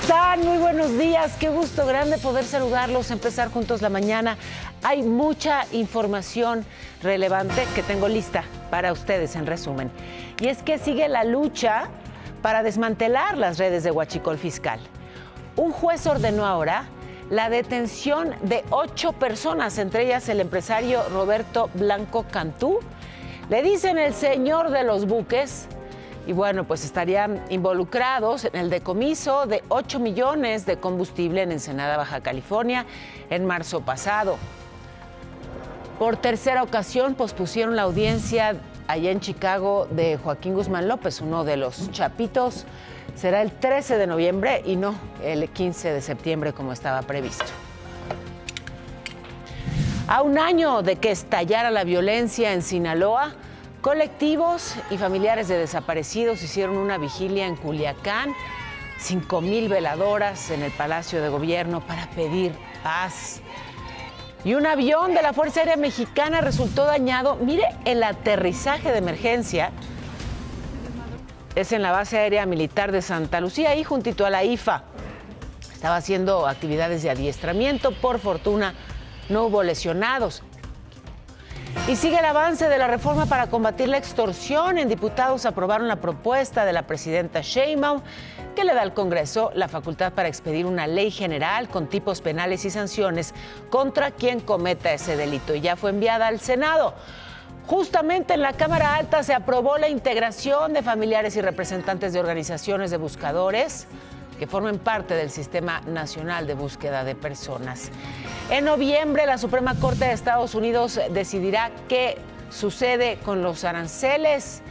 están? Muy buenos días, qué gusto grande poder saludarlos, empezar juntos la mañana. Hay mucha información relevante que tengo lista para ustedes en resumen. Y es que sigue la lucha para desmantelar las redes de huachicol fiscal. Un juez ordenó ahora la detención de 8 personas, entre ellas el empresario Roberto Blanco Cantú. Le dicen el señor de los buques. Y bueno, pues estarían involucrados en el decomiso de 8 millones de combustible en Ensenada, Baja California, en marzo pasado. Por tercera ocasión pospusieron la audiencia allá en Chicago de Joaquín Guzmán López, uno de los chapitos. Será el 13 de noviembre y no el 15 de septiembre como estaba previsto. A un año de que estallara la violencia en Sinaloa, colectivos y familiares de desaparecidos hicieron una vigilia en Culiacán, 5,000 veladoras en el Palacio de Gobierno para pedir paz. Y un avión de la Fuerza Aérea Mexicana resultó dañado. Mire, el aterrizaje de emergencia es en la base aérea militar de Santa Lucía, ahí juntito a la IFA. Estaba haciendo actividades de adiestramiento, por fortuna no hubo lesionados. Y sigue el avance de la reforma para combatir la extorsión. En diputados aprobaron la propuesta de la presidenta Sheinbaum que le da al Congreso la facultad para expedir una ley general con tipos penales y sanciones contra quien cometa ese delito. Y ya fue enviada al Senado. Justamente en la Cámara Alta se aprobó la integración de familiares y representantes de organizaciones de buscadores que formen parte del Sistema Nacional de Búsqueda de Personas. En noviembre, la Suprema Corte de Estados Unidos decidirá qué sucede con los aranceles.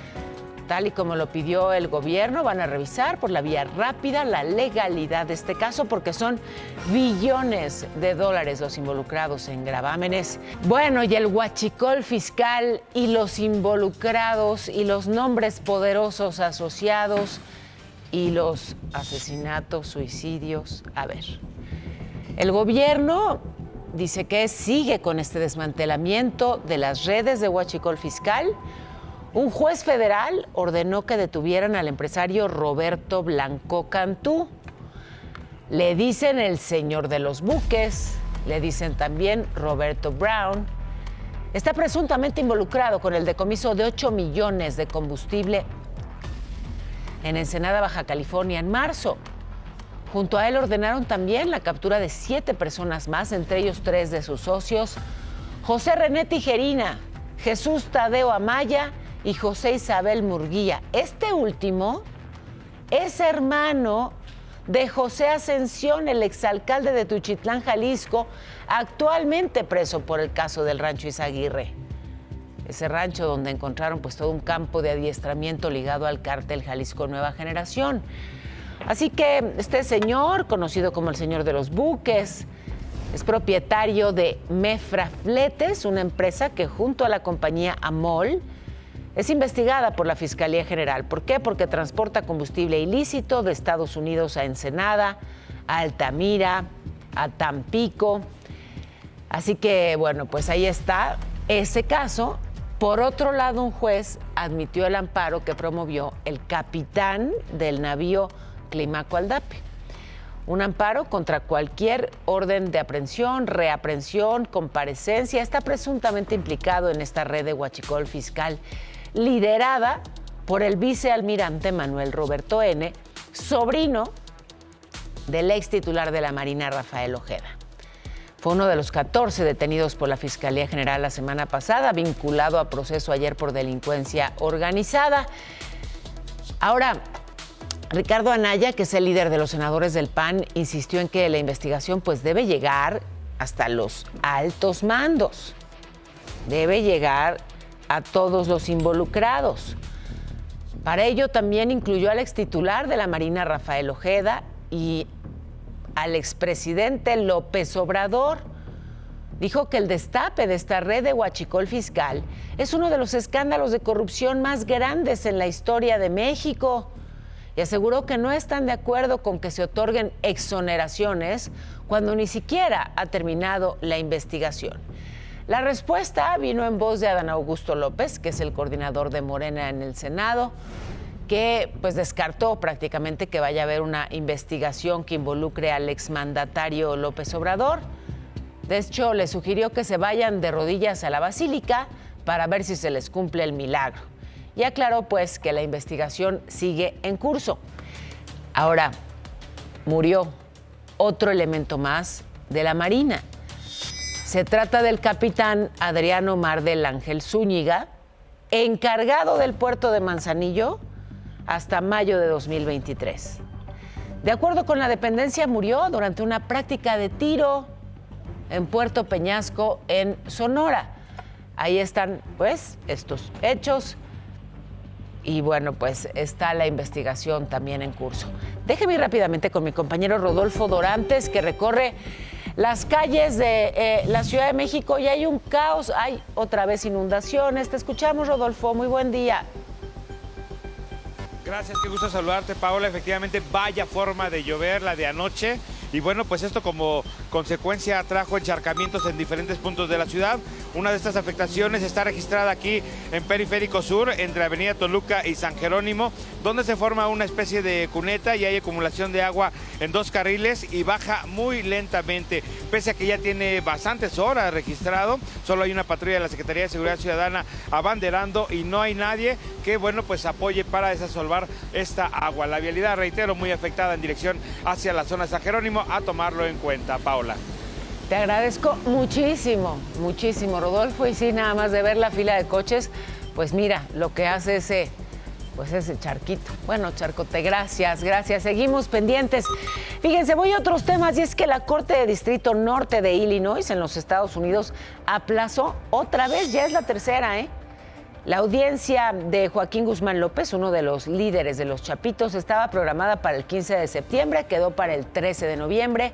Tal y como lo pidió el gobierno, van a revisar por la vía rápida la legalidad de este caso, porque son billones de dólares los involucrados en gravámenes. Bueno, y el huachicol fiscal y los involucrados y los nombres poderosos asociados y los asesinatos, suicidios. A ver, el gobierno dice que sigue con este desmantelamiento de las redes de huachicol fiscal. Un juez federal ordenó que detuvieran al empresario Roberto Blanco Cantú. Le dicen el señor de los buques, le dicen también Roberto Brown. Está presuntamente involucrado con el decomiso de 8 millones de combustible en Ensenada, Baja California, en marzo. Junto a él ordenaron también la captura de 7 personas más, entre ellos 3 de sus socios, José René Tijerina, Jesús Tadeo Amaya y José Isabel Murguía. Este último es hermano de José Ascensión, el exalcalde de Tuchitlán, Jalisco, actualmente preso por el caso del Rancho Izaguirre. Ese rancho donde encontraron pues todo un campo de adiestramiento ligado al cártel Jalisco Nueva Generación. Así que este señor, conocido como el señor de los buques, es propietario de Mefra Fletes, una empresa que junto a la compañía Amol es investigada por la Fiscalía General. ¿Por qué? Porque transporta combustible ilícito de Estados Unidos a Ensenada, a Altamira, a Tampico. Así que, bueno, pues ahí está ese caso. Por otro lado, un juez admitió el amparo que promovió el capitán del navío Climaco Aldape. Un amparo contra cualquier orden de aprehensión, reaprehensión, comparecencia. Está presuntamente implicado en esta red de huachicol fiscal liderada por el vicealmirante Manuel Roberto N., sobrino del ex titular de la Marina, Rafael Ojeda. Fue uno de los 14 detenidos por la Fiscalía General la semana pasada, vinculado a proceso ayer por delincuencia organizada. Ahora, Ricardo Anaya, que es el líder de los senadores del PAN, insistió en que la investigación pues debe llegar hasta los altos mandos. Debe llegar a todos los involucrados. Para ello también incluyó al extitular de la Marina, Rafael Ojeda, y al expresidente López Obrador. Dijo que el destape de esta red de huachicol fiscal es uno de los escándalos de corrupción más grandes en la historia de México. Y aseguró que no están de acuerdo con que se otorguen exoneraciones cuando ni siquiera ha terminado la investigación. La respuesta vino en voz de Adán Augusto López, que es el coordinador de Morena en el Senado, que pues descartó prácticamente que vaya a haber una investigación que involucre al exmandatario López Obrador. De hecho, le sugirió que se vayan de rodillas a la basílica para ver si se les cumple el milagro. Y aclaró pues que la investigación sigue en curso. Ahora, murió otro elemento más de la Marina. Se trata del capitán Adriano Mar del Ángel Zúñiga, encargado del puerto de Manzanillo hasta mayo de 2023. De acuerdo con la dependencia, murió durante una práctica de tiro en Puerto Peñasco, en Sonora. Ahí están, pues, estos hechos. Y bueno, pues está la investigación también en curso. Déjeme ir rápidamente con mi compañero Rodolfo Dorantes, que recorre las calles de la Ciudad de México y hay un caos, hay otra vez inundaciones. Te escuchamos, Rodolfo, muy buen día. Gracias, qué gusto saludarte, Paola. Efectivamente, vaya forma de llover la de anoche. Y bueno, pues esto como consecuencia trajo encharcamientos en diferentes puntos de la ciudad. Una de estas afectaciones está registrada aquí en Periférico Sur, entre Avenida Toluca y San Jerónimo, donde se forma una especie de cuneta y hay acumulación de agua en 2 carriles y baja muy lentamente. Pese a que ya tiene bastantes horas registrado, solo hay una patrulla de la Secretaría de Seguridad Ciudadana abanderando y no hay nadie que, bueno, pues apoye para desasolvar esta agua. La vialidad, reitero, muy afectada en dirección hacia la zona de San Jerónimo, a tomarlo en cuenta, Paola. Te agradezco muchísimo, muchísimo, Rodolfo. Y sí, nada más de ver la fila de coches, pues mira, lo que hace ese charquito. Bueno, charcote, gracias. Seguimos pendientes. Fíjense, voy a otros temas, y es que la Corte de Distrito Norte de Illinois, en los Estados Unidos, aplazó otra vez, ya es la tercera, La audiencia de Joaquín Guzmán López, uno de los líderes de los Chapitos, estaba programada para el 15 de septiembre, quedó para el 13 de noviembre.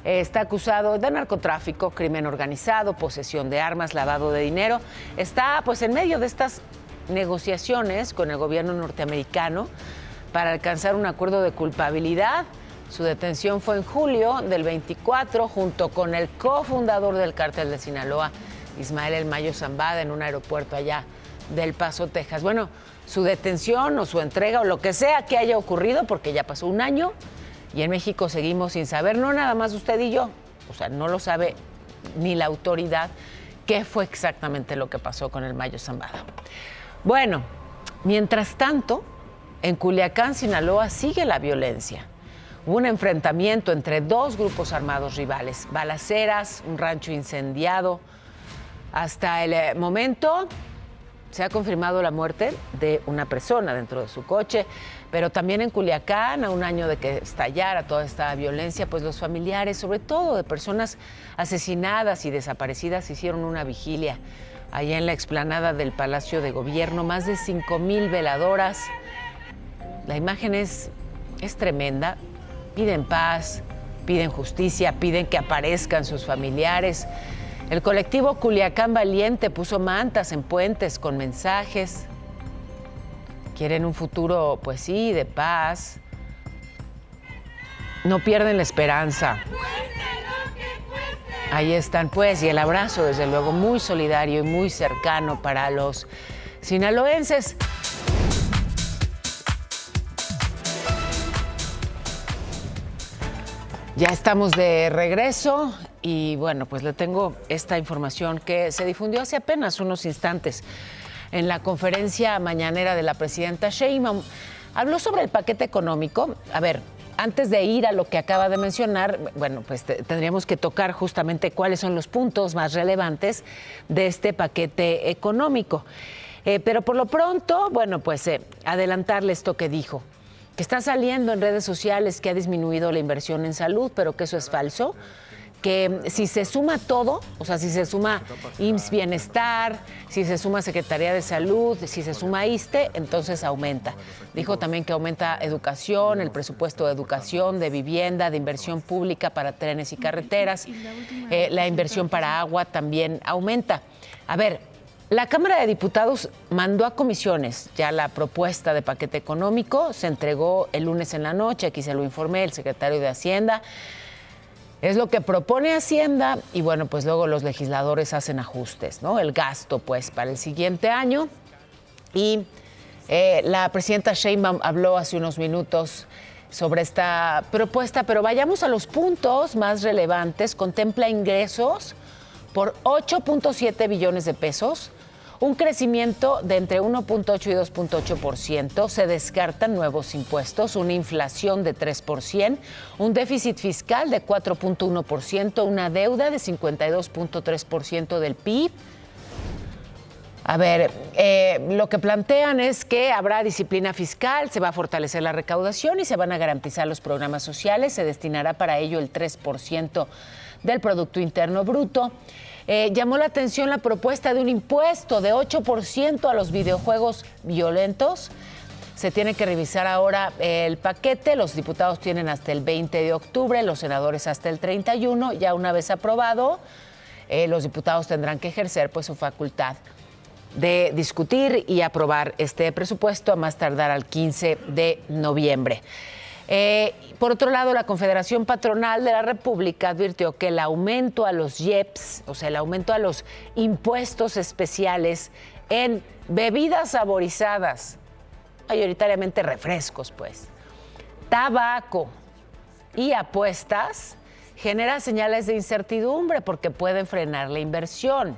Está acusado de narcotráfico, crimen organizado, posesión de armas, lavado de dinero. Está pues en medio de estas negociaciones con el gobierno norteamericano para alcanzar un acuerdo de culpabilidad. Su detención fue en julio del 24 junto con el cofundador del cártel de Sinaloa, Ismael El Mayo Zambada, en un aeropuerto allá del Paso, Texas. Bueno, su detención o su entrega o lo que sea que haya ocurrido, porque ya pasó un año y en México seguimos sin saber, no nada más usted y yo, o sea, no lo sabe ni la autoridad, qué fue exactamente lo que pasó con el Mayo Zambada. Bueno, mientras tanto, en Culiacán, Sinaloa, sigue la violencia. Hubo un enfrentamiento entre 2 grupos armados rivales, balaceras, un rancho incendiado. Hasta el momento se ha confirmado la muerte de una persona dentro de su coche, pero también en Culiacán, a un año de que estallara toda esta violencia, pues los familiares, sobre todo de personas asesinadas y desaparecidas, hicieron una vigilia allá en la explanada del Palacio de Gobierno, más de 5,000 veladoras. La imagen es tremenda. Piden paz, piden justicia, piden que aparezcan sus familiares. El colectivo Culiacán Valiente puso mantas en puentes con mensajes. Quieren un futuro, pues sí, de paz. No pierden la esperanza. Ahí están, pues, y el abrazo, desde luego, muy solidario y muy cercano para los sinaloenses. Ya estamos de regreso y bueno, pues le tengo esta información que se difundió hace apenas unos instantes en la conferencia mañanera de la presidenta Sheinbaum. Habló sobre el paquete económico. A ver, antes de ir a lo que acaba de mencionar, bueno, pues tendríamos que tocar justamente cuáles son los puntos más relevantes de este paquete económico. Pero por lo pronto, bueno, pues adelantarle esto que dijo, que está saliendo en redes sociales que ha disminuido la inversión en salud, pero que eso es falso, que si se suma todo, o sea, si se suma IMSS Bienestar, si se suma Secretaría de Salud, si se suma ISSSTE, entonces aumenta. Dijo también que aumenta educación, el presupuesto de educación, de vivienda, de inversión pública para trenes y carreteras, la inversión para agua también aumenta. A ver, la Cámara de Diputados mandó a comisiones ya la propuesta de paquete económico, se entregó el lunes en la noche, aquí se lo informé el secretario de Hacienda. Es lo que propone Hacienda y bueno, pues luego los legisladores hacen ajustes, ¿no? El gasto, pues, para el siguiente año. Y La presidenta Sheinbaum habló hace unos minutos sobre esta propuesta, pero vayamos a los puntos más relevantes. Contempla ingresos por 8.7 billones de pesos, un crecimiento de entre 1.8 y 2.8%, se descartan nuevos impuestos, una inflación de 3%, un déficit fiscal de 4.1%, una deuda de 52.3% del PIB. A ver, lo que plantean es que habrá disciplina fiscal, se va a fortalecer la recaudación y se van a garantizar los programas sociales, se destinará para ello el 3% del Producto Interno Bruto. Llamó la atención la propuesta de un impuesto de 8% a los videojuegos violentos. Se tiene que revisar ahora el paquete. Los diputados tienen hasta el 20 de octubre, los senadores hasta el 31. Ya una vez aprobado, los diputados tendrán que ejercer pues su facultad de discutir y aprobar este presupuesto a más tardar al 15 de noviembre. Por otro lado, la Confederación Patronal de la República advirtió que el aumento a los IEPS, o sea, el aumento a los impuestos especiales en bebidas saborizadas, mayoritariamente refrescos, pues, tabaco y apuestas, genera señales de incertidumbre porque pueden frenar la inversión.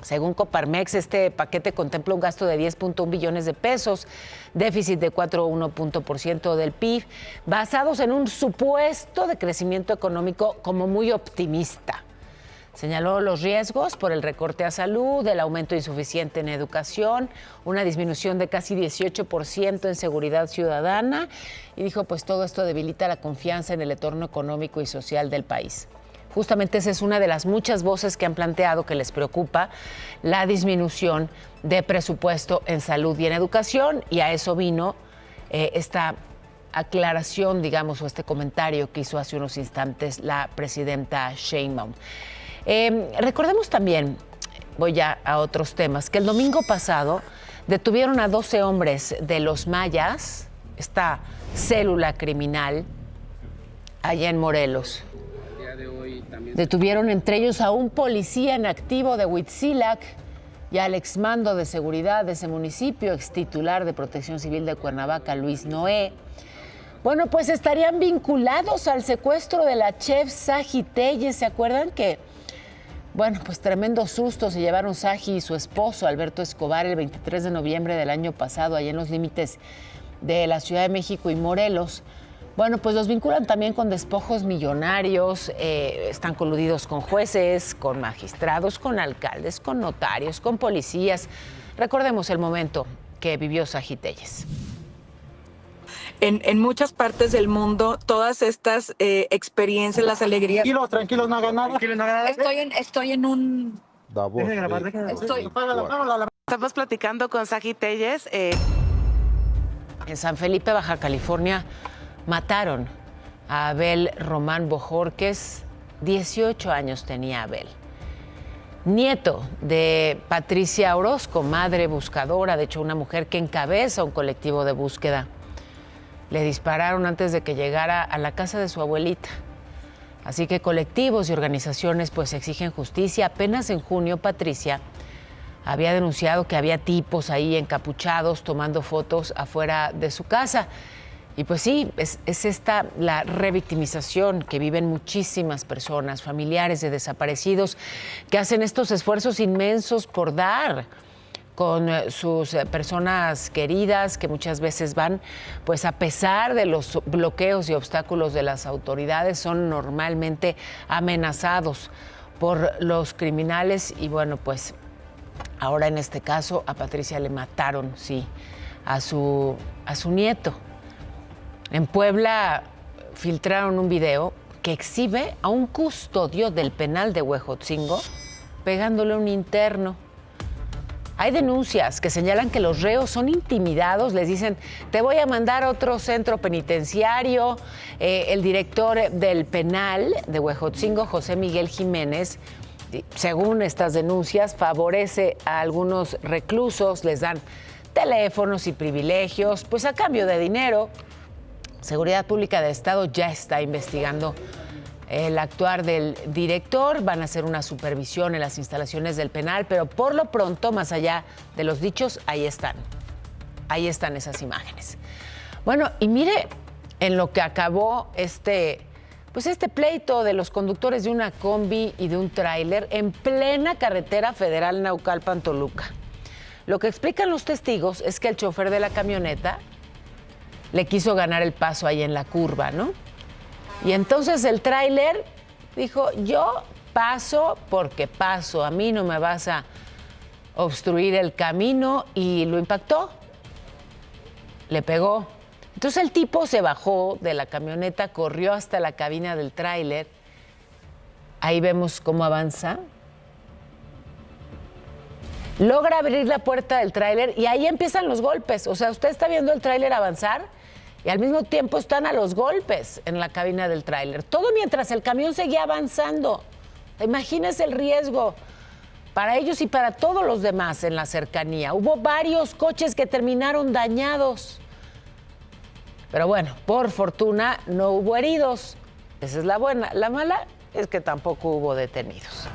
Según Coparmex, este paquete contempla un gasto de 10.1 billones de pesos, déficit de 4.1% del PIB, basados en un supuesto de crecimiento económico como muy optimista. Señaló los riesgos por el recorte a salud, el aumento insuficiente en educación, una disminución de casi 18% en seguridad ciudadana y dijo, pues todo esto debilita la confianza en el entorno económico y social del país. Justamente esa es una de las muchas voces que han planteado que les preocupa la disminución de presupuesto en salud y en educación, y a eso vino esta aclaración, digamos, o este comentario que hizo hace unos instantes la presidenta Sheinbaum. Recordemos también, voy ya a otros temas, que el domingo pasado detuvieron a 12 hombres de los Mayas, esta célula criminal, allá en Morelos. Detuvieron entre ellos a un policía en activo de Huitzilac y al exmando de seguridad de ese municipio, extitular de Protección Civil de Cuernavaca, Luis Noé. Bueno, pues estarían vinculados al secuestro de la chef Saji Telles. ¿Se acuerdan que, bueno, pues tremendo susto se llevaron Saji y su esposo, Alberto Escobar, el 23 de noviembre del año pasado, allá en los límites de la Ciudad de México y Morelos? Bueno, pues los vinculan también con despojos millonarios, están coludidos con jueces, con magistrados, con alcaldes, con notarios, con policías. Recordemos el momento que vivió Saji Telles. En muchas partes del mundo, todas estas experiencias, las alegrías... Tranquilos, no hagan nada. Estoy en un... Estamos platicando con Saji Telles. En San Felipe, Baja California, mataron a Abel Román Bojorquez, 18 años tenía Abel. Nieto de Patricia Orozco, madre buscadora, de hecho una mujer que encabeza un colectivo de búsqueda. Le dispararon antes de que llegara a la casa de su abuelita. Así que colectivos y organizaciones pues exigen justicia. Apenas en junio Patricia había denunciado que había tipos ahí encapuchados tomando fotos afuera de su casa. Y pues sí, es esta la revictimización que viven muchísimas personas, familiares de desaparecidos, que hacen estos esfuerzos inmensos por dar con sus personas queridas, que muchas veces van, pues a pesar de los bloqueos y obstáculos de las autoridades, son normalmente amenazados por los criminales. Y bueno, pues ahora en este caso a Patricia le mataron, sí, a su nieto. En Puebla filtraron un video que exhibe a un custodio del penal de Huejotzingo pegándole a un interno. Hay denuncias que señalan que los reos son intimidados, les dicen, te voy a mandar a otro centro penitenciario. El director del penal de Huejotzingo, José Miguel Jiménez, según estas denuncias, favorece a algunos reclusos, les dan teléfonos y privilegios, pues a cambio de dinero. Seguridad Pública del Estado ya está investigando el actuar del director. Van a hacer una supervisión en las instalaciones del penal, pero por lo pronto, más allá de los dichos, ahí están. ahí están esas imágenes. Bueno, y mire en lo que acabó este pleito de los conductores de una combi y de un tráiler en plena carretera federal Naucalpan-Toluca. Lo que explican los testigos es que el chofer de la camioneta le quiso ganar el paso ahí en la curva, ¿no? Y entonces el tráiler dijo, yo paso porque paso, a mí no me vas a obstruir el camino, y lo impactó, le pegó. Entonces el tipo se bajó de la camioneta, corrió hasta la cabina del tráiler. Ahí vemos cómo avanza. Logra abrir la puerta del tráiler y ahí empiezan los golpes. O sea, usted está viendo el tráiler avanzar y al mismo tiempo están a los golpes en la cabina del tráiler. Todo mientras el camión seguía avanzando. Imagínese el riesgo para ellos y para todos los demás en la cercanía. Hubo varios coches que terminaron dañados. Pero bueno, por fortuna no hubo heridos. Esa es la buena. La mala es que tampoco hubo detenidos.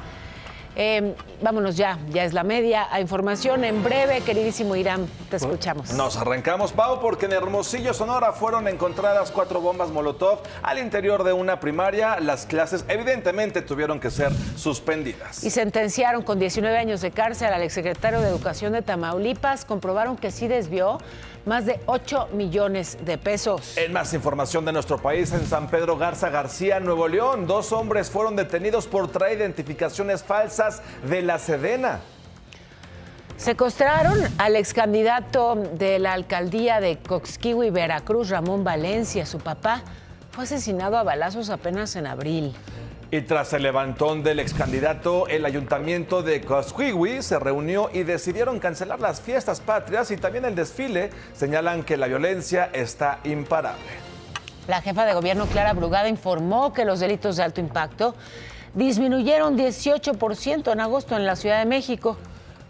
Vámonos ya es la media. A información en breve, queridísimo Irán, te escuchamos. Nos arrancamos, Pau, porque en Hermosillo, Sonora, fueron encontradas 4 bombas Molotov al interior de una primaria. Las clases evidentemente tuvieron que ser suspendidas. Y sentenciaron con 19 años de cárcel al exsecretario de Educación de Tamaulipas. Comprobaron que sí desvió más de 8 millones de pesos. En más información de nuestro país, en San Pedro Garza García, Nuevo León, 2 hombres fueron detenidos por traer identificaciones falsas de la Sedena. Secuestraron al excandidato de la alcaldía de Coxquihui, Veracruz, Ramón Valencia. Su papá fue asesinado a balazos apenas en abril. Y tras el levantón del excandidato, el ayuntamiento de Coxquihui se reunió y decidieron cancelar las fiestas patrias y también el desfile. Señalan que la violencia está imparable. La jefa de gobierno, Clara Brugada, informó que los delitos de alto impacto disminuyeron 18% en agosto en la Ciudad de México.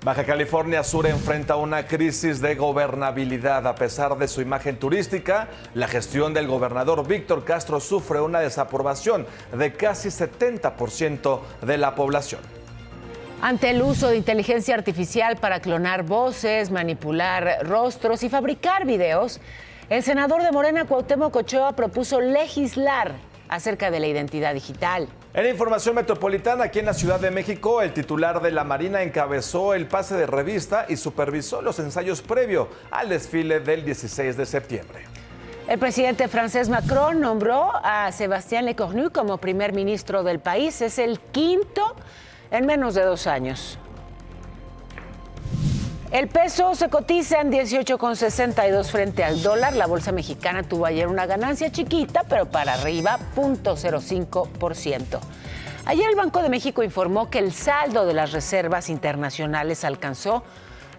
Baja California Sur enfrenta una crisis de gobernabilidad. A pesar de su imagen turística, la gestión del gobernador Víctor Castro sufre una desaprobación de casi 70% de la población. Ante el uso de inteligencia artificial para clonar voces, manipular rostros y fabricar videos, el senador de Morena, Cuauhtémoc Ochoa, propuso legislar acerca de la identidad digital. En información metropolitana, aquí en la Ciudad de México, el titular de la Marina encabezó el pase de revista y supervisó los ensayos previo al desfile del 16 de septiembre. El presidente francés Macron nombró a Sébastien Lecornu como primer ministro del país. Es el quinto en menos de 2 años. El peso se cotiza en 18,62 frente al dólar. La bolsa mexicana tuvo ayer una ganancia chiquita, pero para arriba, 0.05%. Ayer el Banco de México informó que el saldo de las reservas internacionales alcanzó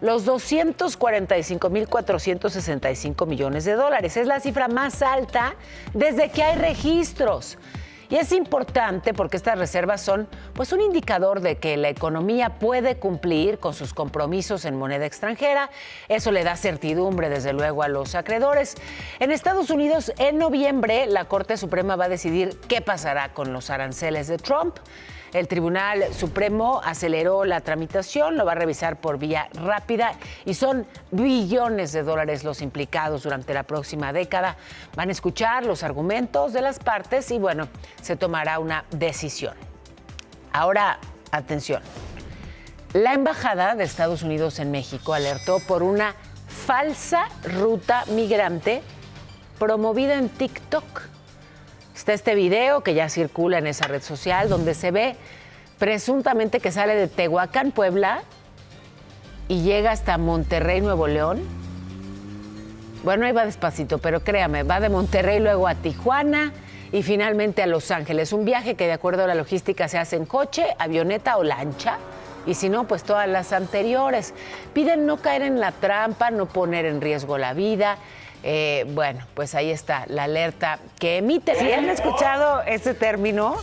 los 245.465 millones de dólares. Es la cifra más alta desde que hay registros. Y es importante porque estas reservas son un indicador de que la economía puede cumplir con sus compromisos en moneda extranjera. Eso le da certidumbre, desde luego, a los acreedores. En Estados Unidos, en noviembre, la Corte Suprema va a decidir qué pasará con los aranceles de Trump. El Tribunal Supremo aceleró la tramitación, lo va a revisar por vía rápida y son billones de dólares los implicados durante la próxima década. Van a escuchar los argumentos de las partes y se tomará una decisión. Ahora, atención. La Embajada de Estados Unidos en México alertó por una falsa ruta migrante promovida en TikTok. Está este video que ya circula en esa red social donde se ve presuntamente que sale de Tehuacán, Puebla, y llega hasta Monterrey, Nuevo León. Bueno, ahí va despacito, pero créame, va de Monterrey luego a Tijuana y finalmente a Los Ángeles. Un viaje que, de acuerdo a la logística, se hace en coche, avioneta o lancha. Y si no, pues todas las anteriores. Piden no caer en la trampa, no poner en riesgo la vida. Pues ahí está la alerta que emite. ¿Sí han escuchado ese término?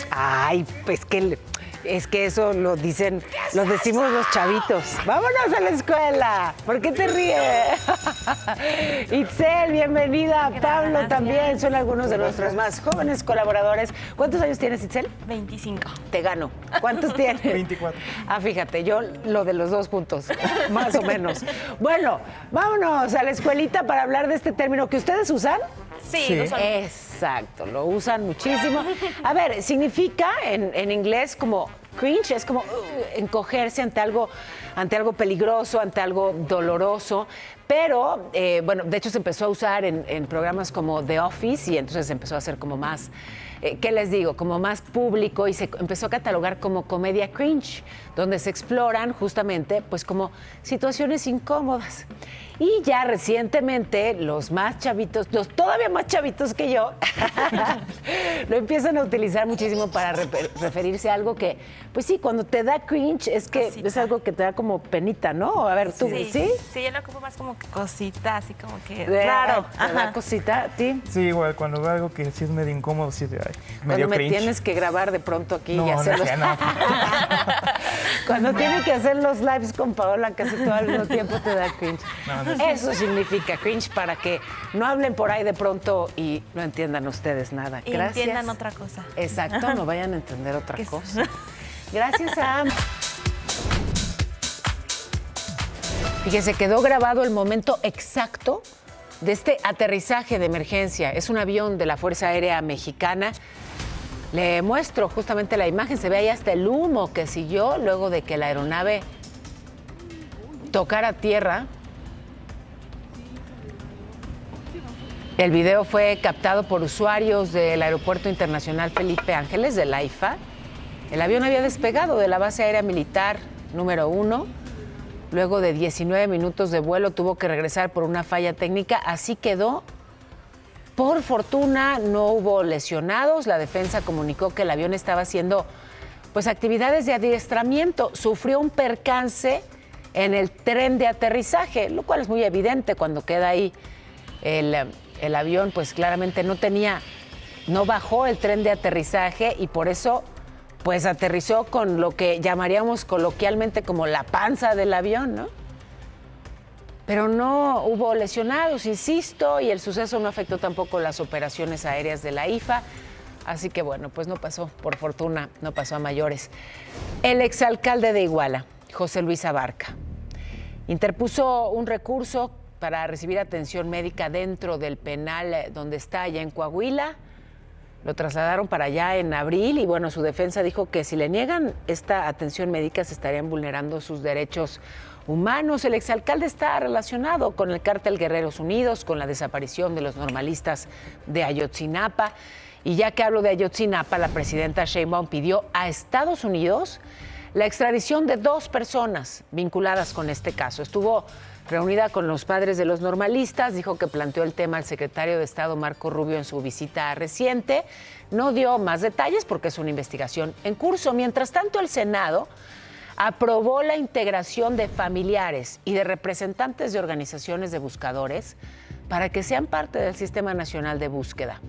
Ay, pues que Es que eso lo decimos los chavitos. ¡Vámonos a la escuela! ¿Por qué te ríes? Itzel, bienvenida. Pablo también. Son algunos de nuestros más jóvenes colaboradores. ¿Cuántos años tienes, Itzel? 25. Te gano. ¿Cuántos tienes? 24. Ah, fíjate, yo lo de los dos juntos, más o menos. Bueno, vámonos a la escuelita para hablar de este término que ustedes usan. Sí. Exacto, lo usan muchísimo. A ver, significa en inglés como cringe, es como encogerse ante algo peligroso, ante algo doloroso. Pero, bueno, de hecho se empezó a usar en programas como The Office y entonces se empezó a hacer como más, ¿qué les digo? Como más público y se empezó a catalogar como comedia cringe, donde se exploran justamente pues como situaciones incómodas. Y ya recientemente los más chavitos, los todavía más chavitos que yo, lo empiezan a utilizar muchísimo para referirse a algo que, pues sí, cuando te da cringe es que es algo que te da como penita, ¿no? A ver, tú, ¿sí? Sí, yo lo ocupo más como cosita, así como que Raro. raro. ¿Te da cosita a ti? Sí, igual, cuando veo algo que sí es medio incómodo, sí, medio Cuando me cringe. tienes que grabar de pronto aquí No, y hacerlos. no. Cuando tiene que hacer los lives con Paola casi todo al mismo tiempo te da cringe. No. Eso significa cringe para que no hablen por ahí de pronto y no entiendan ustedes nada. Y Gracias. entiendan otra cosa. Exacto, no vayan a entender otra cosa. Gracias a... Fíjese, quedó grabado el momento exacto de este aterrizaje de emergencia. Es un avión de la Fuerza Aérea Mexicana. Le muestro justamente la imagen. Se ve ahí hasta el humo que siguió luego de que la aeronave tocara tierra. El video fue captado por usuarios del Aeropuerto Internacional Felipe Ángeles, del AIFA. El avión había despegado de la base aérea militar número 1. Luego de 19 minutos de vuelo tuvo que regresar por una falla técnica. Así quedó. Por fortuna no hubo lesionados. La defensa comunicó que el avión estaba haciendo pues actividades de adiestramiento. Sufrió un percance en el tren de aterrizaje, lo cual es muy evidente cuando queda ahí el avión, pues claramente no bajó el tren de aterrizaje y por eso pues aterrizó con lo que llamaríamos coloquialmente como la panza del avión, ¿no? Pero no hubo lesionados, insisto, y el suceso no afectó tampoco las operaciones aéreas de la IFA. Así que bueno, pues no pasó, por fortuna, no pasó a mayores. El exalcalde de Iguala, José Luis Abarca, interpuso un recurso para recibir atención médica dentro del penal donde está allá en Coahuila. Lo trasladaron para allá en abril y bueno, su defensa dijo que si le niegan esta atención médica se estarían vulnerando sus derechos humanos. El exalcalde está relacionado con el cártel Guerreros Unidos, con la desaparición de los normalistas de Ayotzinapa. Y ya que hablo de Ayotzinapa, la presidenta Sheinbaum pidió a Estados Unidos la extradición de 2 personas vinculadas con este caso. Estuvo reunida con los padres de los normalistas, dijo que planteó el tema al secretario de Estado Marco Rubio en su visita reciente. No dio más detalles porque es una investigación en curso. Mientras tanto, el Senado aprobó la integración de familiares y de representantes de organizaciones de buscadores para que sean parte del Sistema Nacional de Búsqueda.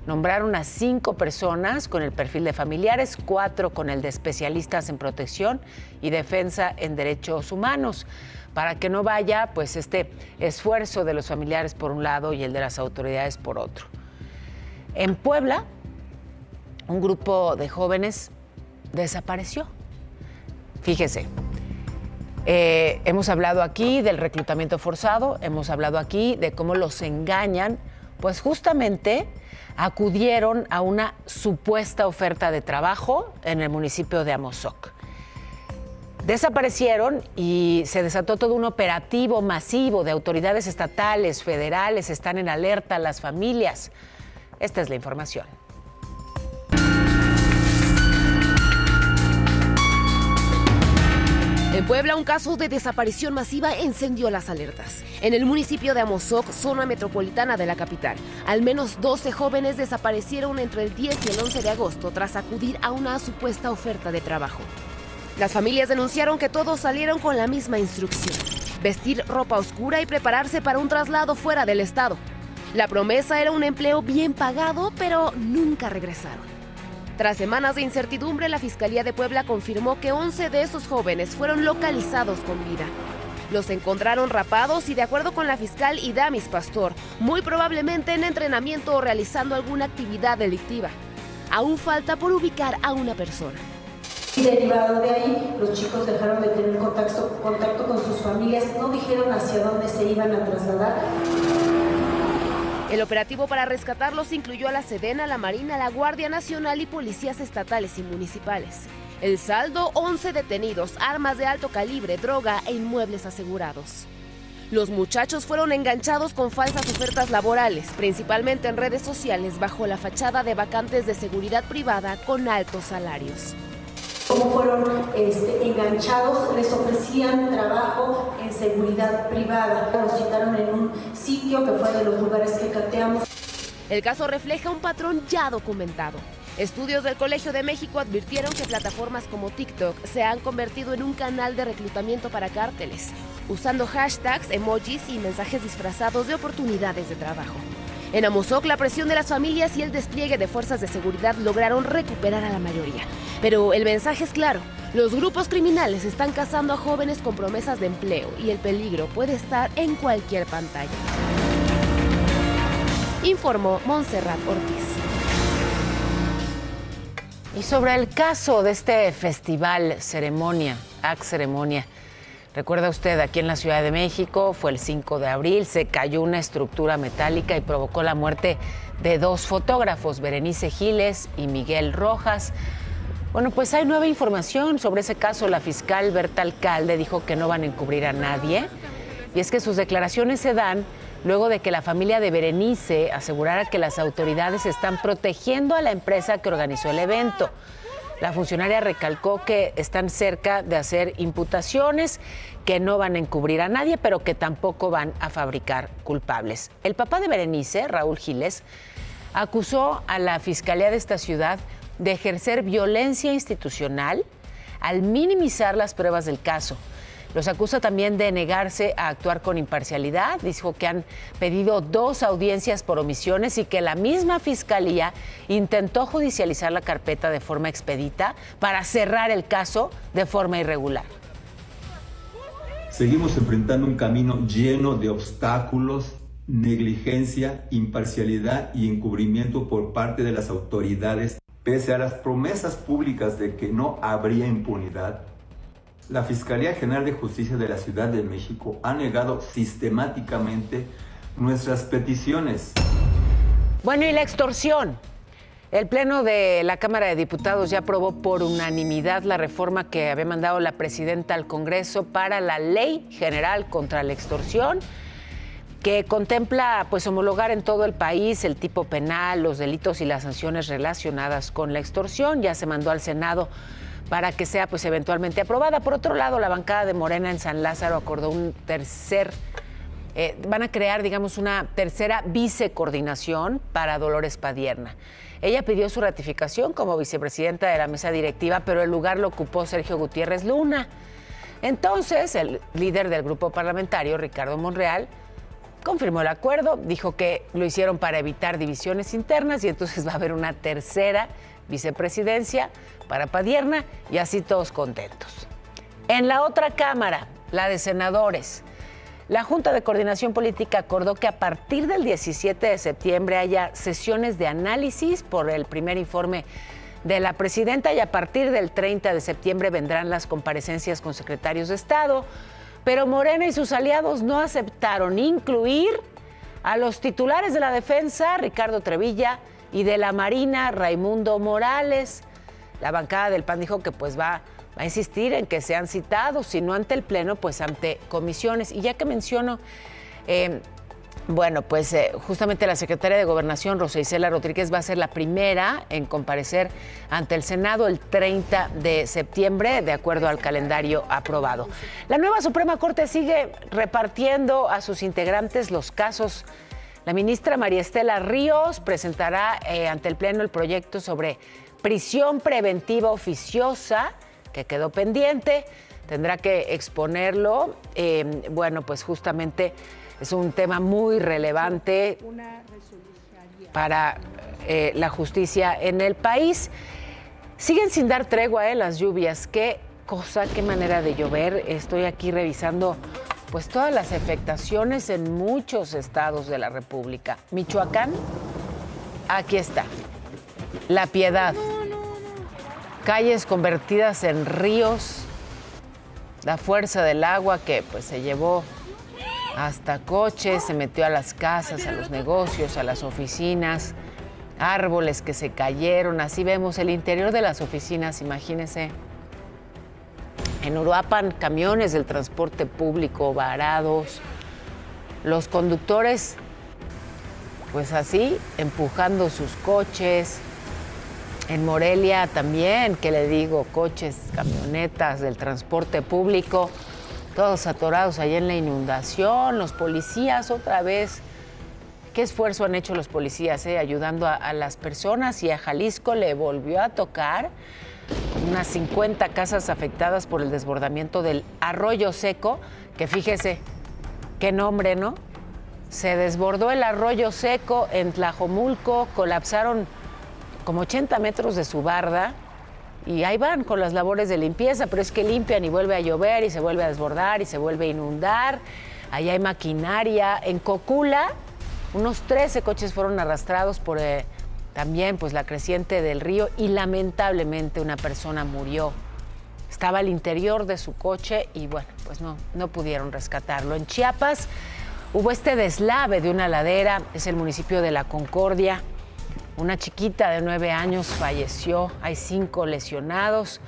Nombraron a 5 personas con el perfil de familiares, 4 con el de especialistas en protección y defensa en derechos humanos, para que no vaya pues este esfuerzo de los familiares por un lado y el de las autoridades por otro. En Puebla, un grupo de jóvenes desapareció. Fíjese, hemos hablado aquí del reclutamiento forzado, hemos hablado aquí de cómo los engañan, pues justamente acudieron a una supuesta oferta de trabajo en el municipio de Amozoc. Desaparecieron y se desató todo un operativo masivo de autoridades estatales, federales, están en alerta las familias. Esta es la información. En Puebla, un caso de desaparición masiva encendió las alertas. En el municipio de Amozoc, zona metropolitana de la capital, al menos 12 jóvenes desaparecieron entre el 10 y el 11 de agosto tras acudir a una supuesta oferta de trabajo. Las familias denunciaron que todos salieron con la misma instrucción: vestir ropa oscura y prepararse para un traslado fuera del estado. La promesa era un empleo bien pagado, pero nunca regresaron. Tras semanas de incertidumbre, la Fiscalía de Puebla confirmó que 11 de esos jóvenes fueron localizados con vida. Los encontraron rapados y, de acuerdo con la fiscal Idamis Pastor, muy probablemente en entrenamiento o realizando alguna actividad delictiva. Aún falta por ubicar a una persona. Y derivado de ahí, los chicos dejaron de tener contacto con sus familias, no dijeron hacia dónde se iban a trasladar. El operativo para rescatarlos incluyó a la Sedena, la Marina, la Guardia Nacional y policías estatales y municipales. El saldo, 11 detenidos, armas de alto calibre, droga e inmuebles asegurados. Los muchachos fueron enganchados con falsas ofertas laborales, principalmente en redes sociales, bajo la fachada de vacantes de seguridad privada con altos salarios. Como fueron enganchados, les ofrecían trabajo en seguridad privada. Los citaron en un sitio que fue de los lugares que cateamos. El caso refleja un patrón ya documentado. Estudios del Colegio de México advirtieron que plataformas como TikTok se han convertido en un canal de reclutamiento para cárteles, usando hashtags, emojis y mensajes disfrazados de oportunidades de trabajo. En Amozoc, la presión de las familias y el despliegue de fuerzas de seguridad lograron recuperar a la mayoría. Pero el mensaje es claro: los grupos criminales están cazando a jóvenes con promesas de empleo y el peligro puede estar en cualquier pantalla. Informó Montserrat Ortiz. Y sobre el caso de este festival Ceremonia, Ceremonia, recuerda usted, aquí en la Ciudad de México fue el 5 de abril, se cayó una estructura metálica y provocó la muerte de 2 fotógrafos, Berenice Giles y Miguel Rojas. Bueno, pues hay nueva información sobre ese caso. La fiscal Berta Alcalde dijo que no van a encubrir a nadie, y es que sus declaraciones se dan luego de que la familia de Berenice asegurara que las autoridades están protegiendo a la empresa que organizó el evento. La funcionaria recalcó que están cerca de hacer imputaciones, que no van a encubrir a nadie, pero que tampoco van a fabricar culpables. El papá de Berenice, Raúl Giles, acusó a la fiscalía de esta ciudad de ejercer violencia institucional al minimizar las pruebas del caso. Los acusa también de negarse a actuar con imparcialidad. Dijo que han pedido 2 audiencias por omisiones y que la misma fiscalía intentó judicializar la carpeta de forma expedita para cerrar el caso de forma irregular. Seguimos enfrentando un camino lleno de obstáculos, negligencia, imparcialidad y encubrimiento por parte de las autoridades. Pese a las promesas públicas de que no habría impunidad, la Fiscalía General de Justicia de la Ciudad de México ha negado sistemáticamente nuestras peticiones. Bueno, y la extorsión. El Pleno de la Cámara de Diputados ya aprobó por unanimidad la reforma que había mandado la presidenta al Congreso para la Ley General contra la Extorsión, que contempla pues homologar en todo el país el tipo penal, los delitos y las sanciones relacionadas con la extorsión. Ya se mandó al Senado para que sea pues eventualmente aprobada. Por otro lado, la bancada de Morena en San Lázaro acordó van a crear, digamos, una tercera vicecoordinación para Dolores Padierna. Ella pidió su ratificación como vicepresidenta de la mesa directiva, pero el lugar lo ocupó Sergio Gutiérrez Luna. Entonces, el líder del grupo parlamentario, Ricardo Monreal, confirmó el acuerdo, dijo que lo hicieron para evitar divisiones internas y entonces va a haber una tercera vicepresidencia para Padierna y así todos contentos. En la otra Cámara, la de senadores, la Junta de Coordinación Política acordó que a partir del 17 de septiembre haya sesiones de análisis por el primer informe de la presidenta y a partir del 30 de septiembre vendrán las comparecencias con secretarios de Estado. Pero Morena y sus aliados no aceptaron incluir a los titulares de la Defensa, Ricardo Trevilla, y de la Marina, Raimundo Morales. La bancada del PAN dijo que pues va a insistir en que sean citados, si no ante el Pleno, pues ante comisiones. Y ya que menciono, justamente la secretaria de Gobernación, Rosa Isela Rodríguez, va a ser la primera en comparecer ante el Senado el 30 de septiembre, de acuerdo al calendario aprobado. La nueva Suprema Corte sigue repartiendo a sus integrantes los casos. La ministra María Estela Ríos presentará ante el Pleno el proyecto sobre prisión preventiva oficiosa, que quedó pendiente. Tendrá que exponerlo. Pues justamente es un tema muy relevante para la justicia en el país. Siguen sin dar tregua las lluvias. Qué cosa, qué manera de llover. Estoy aquí revisando pues todas las afectaciones en muchos estados de la República. Michoacán, aquí está. La Piedad. Calles convertidas en ríos. La fuerza del agua que pues se llevó hasta coches, se metió a las casas, a los negocios, a las oficinas. Árboles que se cayeron, así vemos el interior de las oficinas, imagínense. En Uruapan, camiones del transporte público varados, los conductores, pues así, empujando sus coches. En Morelia también, ¿qué le digo? Coches, camionetas del transporte público, todos atorados ahí en la inundación, los policías otra vez. ¿Qué esfuerzo han hecho los policías ayudando a las personas? Y a Jalisco le volvió a tocar unas 50 casas afectadas por el desbordamiento del Arroyo Seco, que fíjese, qué nombre, ¿no? Se desbordó el Arroyo Seco en Tlajomulco, colapsaron como 80 metros de su barda y ahí van con las labores de limpieza, pero es que limpian y vuelve a llover y se vuelve a desbordar y se vuelve a inundar. Ahí hay maquinaria. En Cocula, unos 13 coches fueron arrastrados por también pues, la creciente del río y lamentablemente una persona murió. Estaba al interior de su coche y bueno, pues no pudieron rescatarlo. En Chiapas hubo este deslave de una ladera, es el municipio de La Concordia. Una chiquita de 9 años falleció, hay 5 lesionados,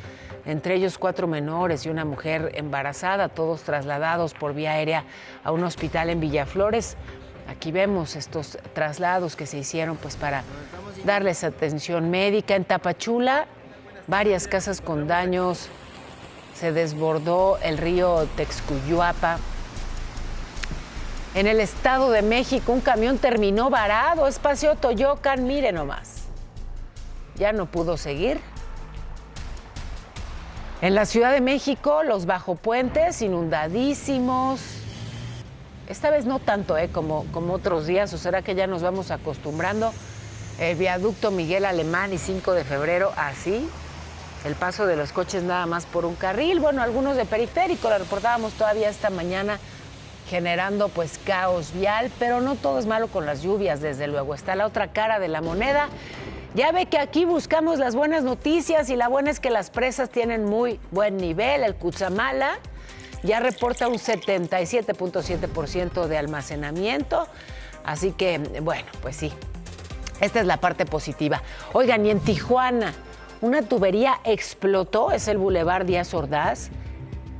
entre ellos 4 menores y una mujer embarazada, todos trasladados por vía aérea a un hospital en Villaflores. Aquí vemos estos traslados que se hicieron pues para darles atención médica. En Tapachula, varias casas con daños, se desbordó el río Texcuyuapa. En el Estado de México, un camión terminó varado, es Paseo Toyocan, mire nomás. Ya no pudo seguir. En la Ciudad de México, los bajopuentes inundadísimos. Esta vez no tanto como otros días, o será que ya nos vamos acostumbrando. El viaducto Miguel Alemán y 5 de febrero, así. El paso de los coches nada más por un carril. Bueno, algunos de periférico, lo reportábamos todavía esta mañana, generando pues caos vial, pero no todo es malo con las lluvias, desde luego. Está la otra cara de la moneda. Ya ve que aquí buscamos las buenas noticias y la buena es que las presas tienen muy buen nivel. El Cutzamala ya reporta un 77.7% de almacenamiento, así que bueno, pues sí, esta es la parte positiva. Oigan, y en Tijuana, una tubería explotó, es el Boulevard Díaz Ordaz.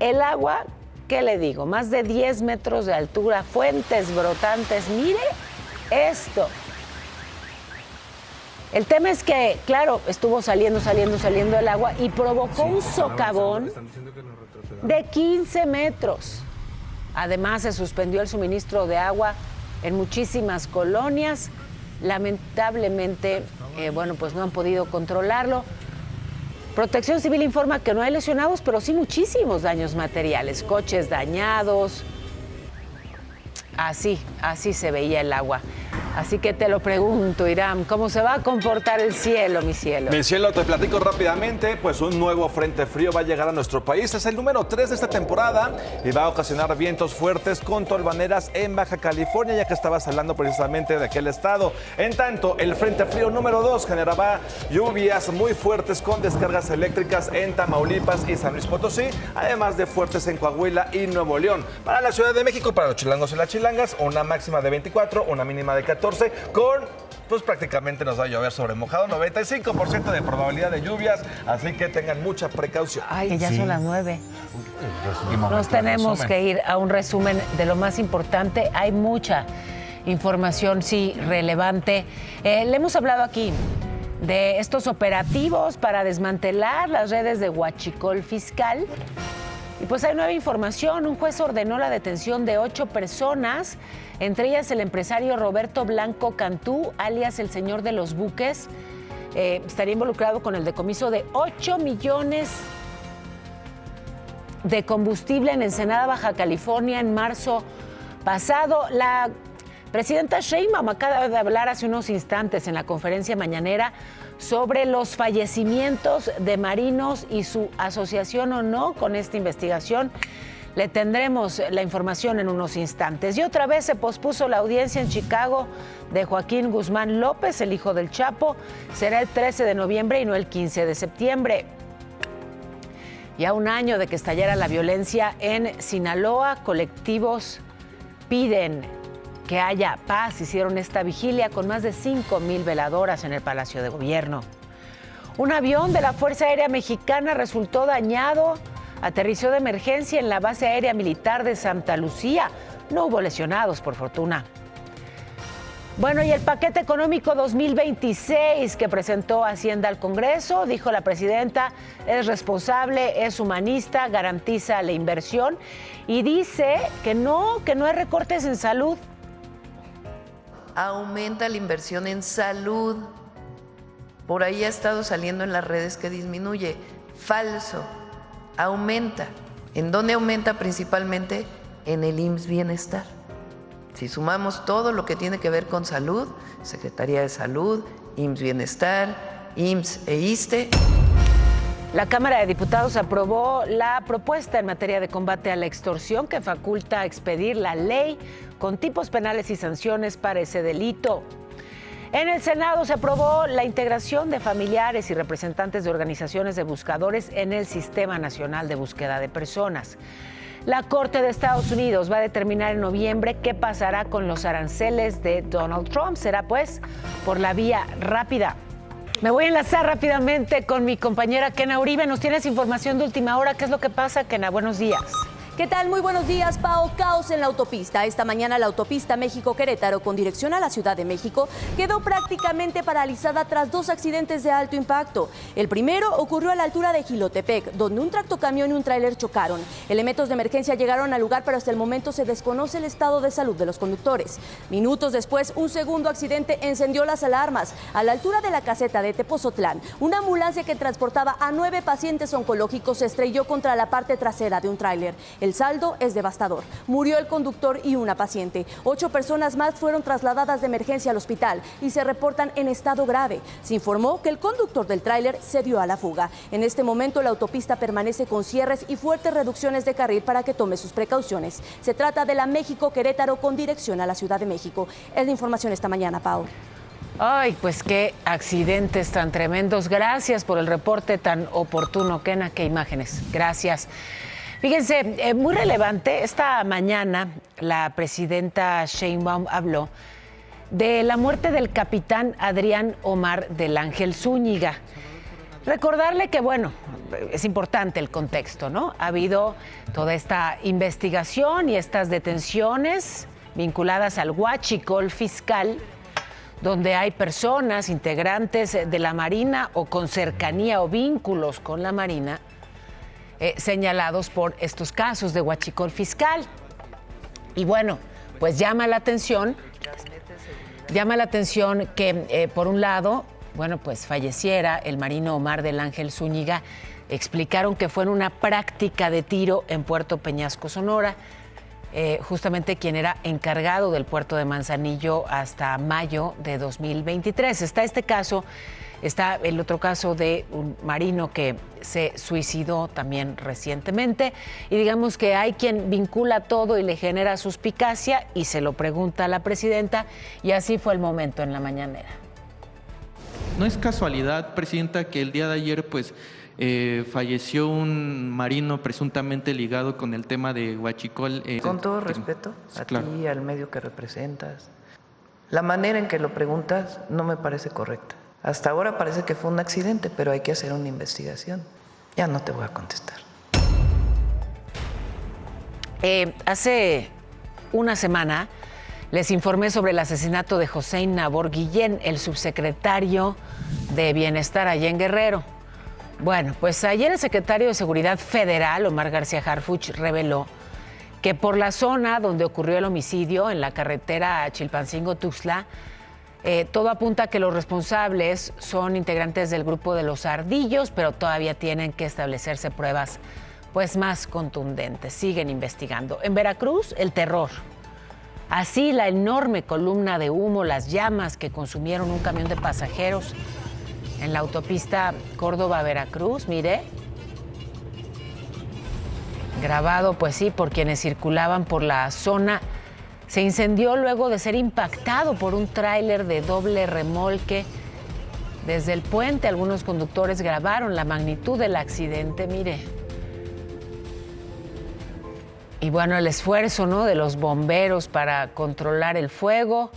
El agua, ¿qué le digo? Más de 10 metros de altura, fuentes brotantes. Mire esto. El tema es que, claro, estuvo saliendo el agua y provocó un socavón de 15 metros. Además, se suspendió el suministro de agua en muchísimas colonias. Lamentablemente, bueno, pues no han podido controlarlo. Protección Civil informa que no hay lesionados, pero sí muchísimos daños materiales, coches dañados. Así se veía el agua. Así que te lo pregunto, Iram, ¿cómo se va a comportar el cielo, mi cielo? Mi cielo, te platico rápidamente, pues un nuevo frente frío va a llegar a nuestro país. Es el número 3 de esta temporada y va a ocasionar vientos fuertes con tolvaneras en Baja California, ya que estabas hablando precisamente de aquel estado. En tanto, el frente frío número 2 generará lluvias muy fuertes con descargas eléctricas en Tamaulipas y San Luis Potosí, además de fuertes en Coahuila y Nuevo León. Para la Ciudad de México, para los chilangos y las chilangas, una máxima de 24, una mínima de 14, con, pues prácticamente nos va a llover sobre mojado, 95% de probabilidad de lluvias, así que tengan mucha precaución. Ay, que ya son las 9. Nos tenemos que ir a un resumen de lo más importante. Hay mucha información, sí, relevante. Le hemos hablado aquí de estos operativos para desmantelar las redes de huachicol fiscal. Y pues hay nueva información. Un juez ordenó la detención de 8 personas, entre ellas el empresario Roberto Blanco Cantú, alias el señor de los buques. Estaría involucrado con el decomiso de 8 millones de combustible en Ensenada, Baja California, en marzo pasado. La Presidenta Sheinbaum acaba de hablar hace unos instantes en la conferencia mañanera sobre los fallecimientos de marinos y su asociación o no con esta investigación. Le tendremos la información en unos instantes. Y otra vez se pospuso la audiencia en Chicago de Joaquín Guzmán López, el hijo del Chapo. Será el 13 de noviembre y no el 15 de septiembre. Y a un año de que estallara la violencia en Sinaloa, colectivos piden que haya paz. Hicieron esta vigilia con más de 5,000 veladoras en el Palacio de Gobierno. Un avión de la Fuerza Aérea Mexicana resultó dañado. Aterrizó de emergencia en la base aérea militar de Santa Lucía. No hubo lesionados, por fortuna. Bueno, y el paquete económico 2026 que presentó Hacienda al Congreso, dijo la presidenta, es responsable, es humanista, garantiza la inversión y dice que no hay recortes en salud. Aumenta la inversión en salud. Por ahí ha estado saliendo en las redes que disminuye. Falso. Aumenta. ¿En dónde aumenta principalmente? En el IMSS Bienestar. Si sumamos todo lo que tiene que ver con salud, Secretaría de Salud, IMSS Bienestar, IMSS e ISSSTE. La Cámara de Diputados aprobó la propuesta en materia de combate a la extorsión que faculta a expedir la ley con tipos penales y sanciones para ese delito. En el Senado se aprobó la integración de familiares y representantes de organizaciones de buscadores en el Sistema Nacional de Búsqueda de Personas. La Corte de Estados Unidos va a determinar en noviembre qué pasará con los aranceles de Donald Trump. Será pues por la vía rápida. Me voy a enlazar rápidamente con mi compañera Kena Uribe. Nos tienes información de última hora. ¿Qué es lo que pasa, Kena? Buenos días. ¿Qué tal? Muy buenos días, Pao. Caos en la autopista. Esta mañana la autopista México-Querétaro con dirección a la Ciudad de México quedó prácticamente paralizada tras 2 accidentes de alto impacto. El primero ocurrió a la altura de Jilotepec, donde un tractocamión y un tráiler chocaron. Elementos de emergencia llegaron al lugar, pero hasta el momento se desconoce el estado de salud de los conductores. Minutos después, un segundo accidente encendió las alarmas. A la altura de la caseta de Tepozotlán, una ambulancia que transportaba a 9 pacientes oncológicos se estrelló contra la parte trasera de un tráiler. El saldo es devastador. Murió el conductor y una paciente. 8 personas más fueron trasladadas de emergencia al hospital y se reportan en estado grave. Se informó que el conductor del tráiler se dio a la fuga. En este momento la autopista permanece con cierres y fuertes reducciones de carril para que tome sus precauciones. Se trata de la México-Querétaro con dirección a la Ciudad de México. Es la información esta mañana, Pau. Ay, pues qué accidentes tan tremendos. Gracias por el reporte tan oportuno, Kena. Qué imágenes. Gracias. Fíjense, muy relevante, esta mañana la presidenta Sheinbaum habló de la muerte del capitán Adrián Omar del Ángel Zúñiga. Recordarle que, bueno, es importante el contexto, ¿no? Ha habido toda esta investigación y estas detenciones vinculadas al huachicol fiscal, donde hay personas integrantes de la Marina o con cercanía o vínculos con la Marina, señalados por estos casos de huachicol fiscal. Y bueno, pues llama la atención que por un lado, bueno, pues falleciera el marino Omar del Ángel Zúñiga. Explicaron que fue en una práctica de tiro en Puerto Peñasco, Sonora, justamente quien era encargado del puerto de Manzanillo hasta mayo de 2023. Está este caso. Está el otro caso de un marino que se suicidó también recientemente y digamos que hay quien vincula todo y le genera suspicacia y se lo pregunta a la presidenta y así fue el momento en la mañanera. No es casualidad, presidenta, que el día de ayer pues falleció un marino presuntamente ligado con el tema de huachicol. Con todo respeto a claro. ti y al medio que representas, la manera en que lo preguntas no me parece correcta. Hasta ahora parece que fue un accidente, pero hay que hacer una investigación. Ya no te voy a contestar. Hace una semana les informé sobre el asesinato de Hossein Nabor Guillén, el subsecretario de Bienestar allá en Guerrero. Bueno, pues ayer el secretario de Seguridad Federal, Omar García Harfuch, reveló que por la zona donde ocurrió el homicidio, en la carretera Chilpancingo-Tuxtla, todo apunta a que los responsables son integrantes del grupo de los Ardillos, pero todavía tienen que establecerse pruebas pues más contundentes. Siguen investigando. En Veracruz, el terror. Así la enorme columna de humo, las llamas que consumieron un camión de pasajeros en la autopista Córdoba-Veracruz, mire. Grabado, pues sí, por quienes circulaban por la zona. Se incendió luego de ser impactado por un tráiler de doble remolque. Desde el puente, algunos conductores grabaron la magnitud del accidente, mire. Y bueno, el esfuerzo, ¿no?, de los bomberos para controlar el fuego.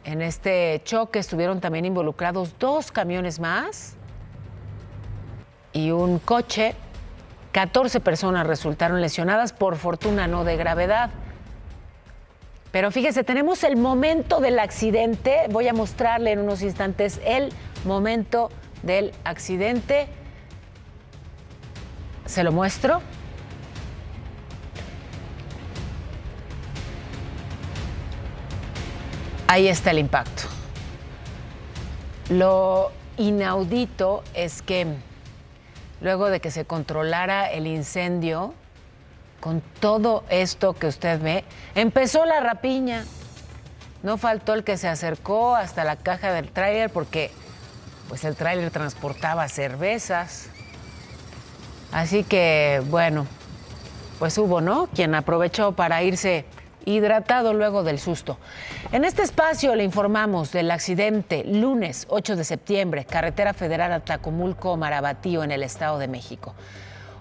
En este choque estuvieron también involucrados 2 camiones más y un coche. 14 personas resultaron lesionadas, por fortuna no de gravedad. Pero fíjese, tenemos el momento del accidente. Voy a mostrarle en unos instantes el momento del accidente. ¿Se lo muestro? Ahí está el impacto. Lo inaudito es que luego de que se controlara el incendio, con todo esto que usted ve, empezó la rapiña. No faltó el que se acercó hasta la caja del tráiler porque pues el tráiler transportaba cervezas. Así que, bueno, pues hubo, ¿no?, quien aprovechó para irse hidratado luego del susto. En este espacio le informamos del accidente lunes 8 de septiembre, carretera federal Atlacomulco-Marabatío en el Estado de México.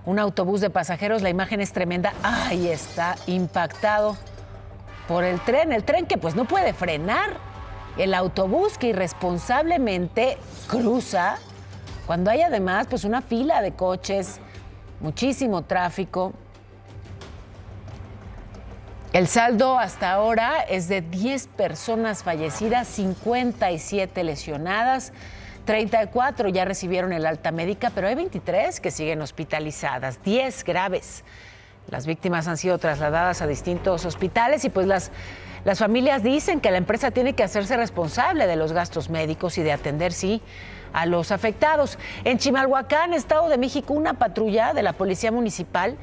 Un autobús de pasajeros, la imagen es tremenda. Ahí está, impactado por el tren que pues no puede frenar. El autobús que irresponsablemente cruza cuando hay además pues una fila de coches, muchísimo tráfico. El saldo hasta ahora es de 10 personas fallecidas, 57 lesionadas, 34 ya recibieron el alta médica, pero hay 23 que siguen hospitalizadas, 10 graves. Las víctimas han sido trasladadas a distintos hospitales y pues las familias dicen que la empresa tiene que hacerse responsable de los gastos médicos y de atender, sí, a los afectados. En Chimalhuacán, Estado de México, una patrulla de la Policía Municipal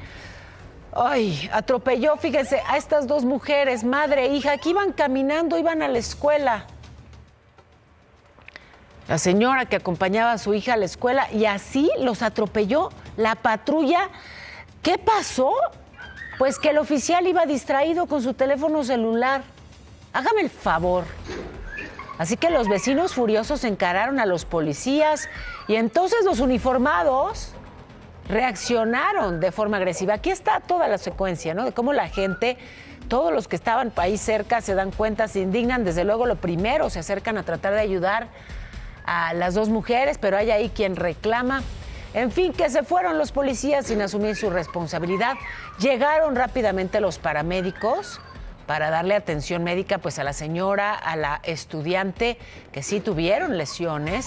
atropelló, fíjese, a estas 2 mujeres, madre e hija, que iban caminando, iban a la escuela. La señora que acompañaba a su hija a la escuela y así los atropelló la patrulla. ¿Qué pasó? Pues que el oficial iba distraído con su teléfono celular. Hágame el favor. Así que los vecinos furiosos encararon a los policías y entonces los uniformados reaccionaron de forma agresiva. Aquí está toda la secuencia, ¿no?, de cómo la gente, todos los que estaban ahí cerca se dan cuenta, se indignan. Desde luego, lo primero, se acercan a tratar de ayudar a las 2 mujeres, pero hay ahí quien reclama. En fin, que se fueron los policías sin asumir su responsabilidad. Llegaron rápidamente los paramédicos para darle atención médica pues a la señora, a la estudiante, que sí tuvieron lesiones.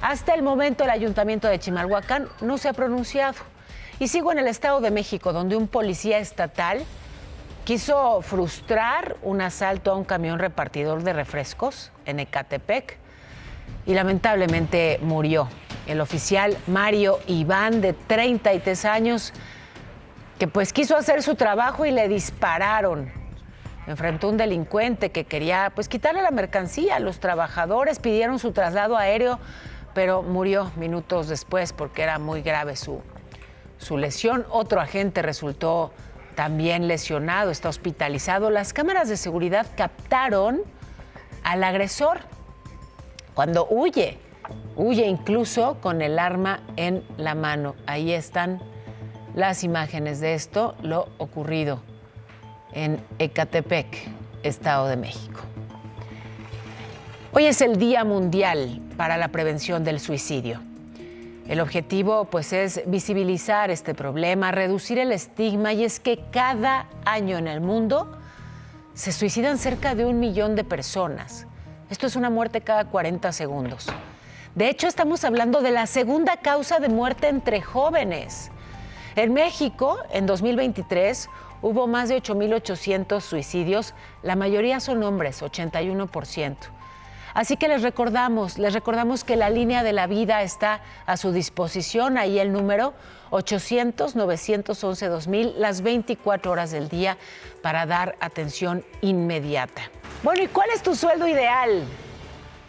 Hasta el momento el Ayuntamiento de Chimalhuacán no se ha pronunciado. Y sigo en el Estado de México, donde un policía estatal quiso frustrar un asalto a un camión repartidor de refrescos en Ecatepec y lamentablemente murió. El oficial Mario Iván, de 33 años, que pues quiso hacer su trabajo y le dispararon. Enfrentó a un delincuente que quería pues quitarle la mercancía. Los trabajadores pidieron su traslado aéreo, pero murió minutos después porque era muy grave su lesión. Otro agente resultó también lesionado, está hospitalizado. Las cámaras de seguridad captaron al agresor cuando huye incluso con el arma en la mano. Ahí están las imágenes de esto, lo ocurrido en Ecatepec, Estado de México. Hoy es el Día Mundial para la Prevención del Suicidio. El objetivo, pues, es visibilizar este problema, reducir el estigma, y es que cada año en el mundo se suicidan cerca de 1 millón de personas. Esto es una muerte cada 40 segundos. De hecho, estamos hablando de la segunda causa de muerte entre jóvenes. En México, en 2023, hubo más de 8,800 suicidios. La mayoría son hombres, 81%. Así que les recordamos que la línea de la vida está a su disposición. Ahí el número 800-911-2000, las 24 horas del día para dar atención inmediata. Bueno, ¿y cuál es tu sueldo ideal?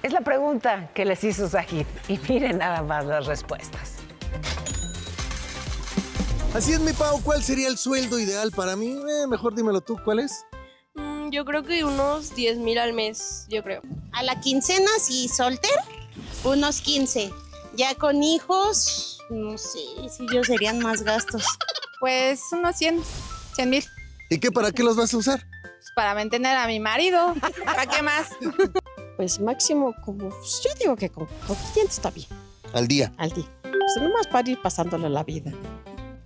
Es la pregunta que les hizo Sajid. Y miren nada más las respuestas. Así es, mi Pau, ¿cuál sería el sueldo ideal para mí? Mejor dímelo tú, ¿cuál es? Yo creo que unos 10,000 al mes, yo creo. A la quincena, si soltera, unos 15. Ya con hijos, no sé, si yo serían más gastos. Pues unos 100,000. ¿Y qué, para qué los vas a usar? Pues para mantener a mi marido. ¿Para qué más? Pues máximo como, yo digo que con 500 está bien. ¿Al día? Al día. Pues nomás para ir pasándole la vida.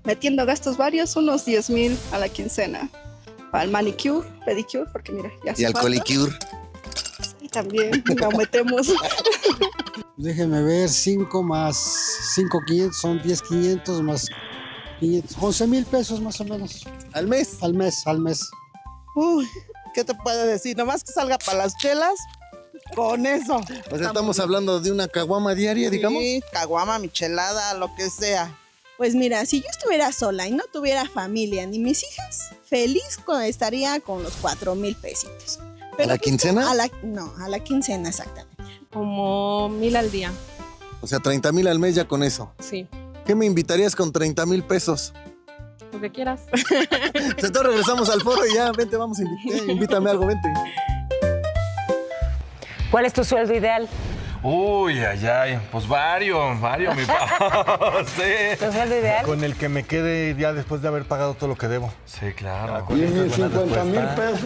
Metiendo gastos varios, unos 10,000 a la quincena. Para el manicure, pedicure, porque mira, ya hace ¿Y al falta. colicure? Sí, también lo metemos. Déjenme ver, 5 más 5,500 son 10,500 más 500, 11,000 pesos más o menos. ¿Al mes? Al mes. Uy, ¿qué te puedo decir? Nomás que salga para las chelas, con eso. O sea, estamos hablando de una caguama diaria, digamos. Sí, caguama, michelada, lo que sea. Pues mira, si yo estuviera sola y no tuviera familia ni mis hijas, feliz estaría con los 4,000 pesitos. ¿A la quincena? No, a la quincena exactamente. Como 1,000 al día. O sea, 30,000 al mes ya con eso. Sí, ¿Qué me invitarías con 30,000 pesos? lo que quieras. Entonces regresamos al foro y ya, vente, vamos, invítame algo, vente. ¿Cuál es tu sueldo ideal? Uy, pues varios, mi Pau. Sí. ¿Tu sueldo ideal? Con el que me quede ya después de haber pagado todo lo que debo. Sí, claro. Y mis 50,000 pesos.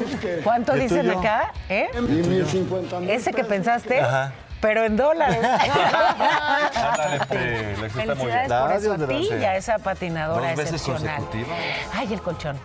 ¿Cuánto dicen acá? Y mis 50,000 ¿Ese que pensaste? Ajá. Pero en dólares. Ándale, Félix, está muy bien. Felicidades por eso a ti y a esa patinadora 2 veces excepcional. consecutivas. Ay, el colchón.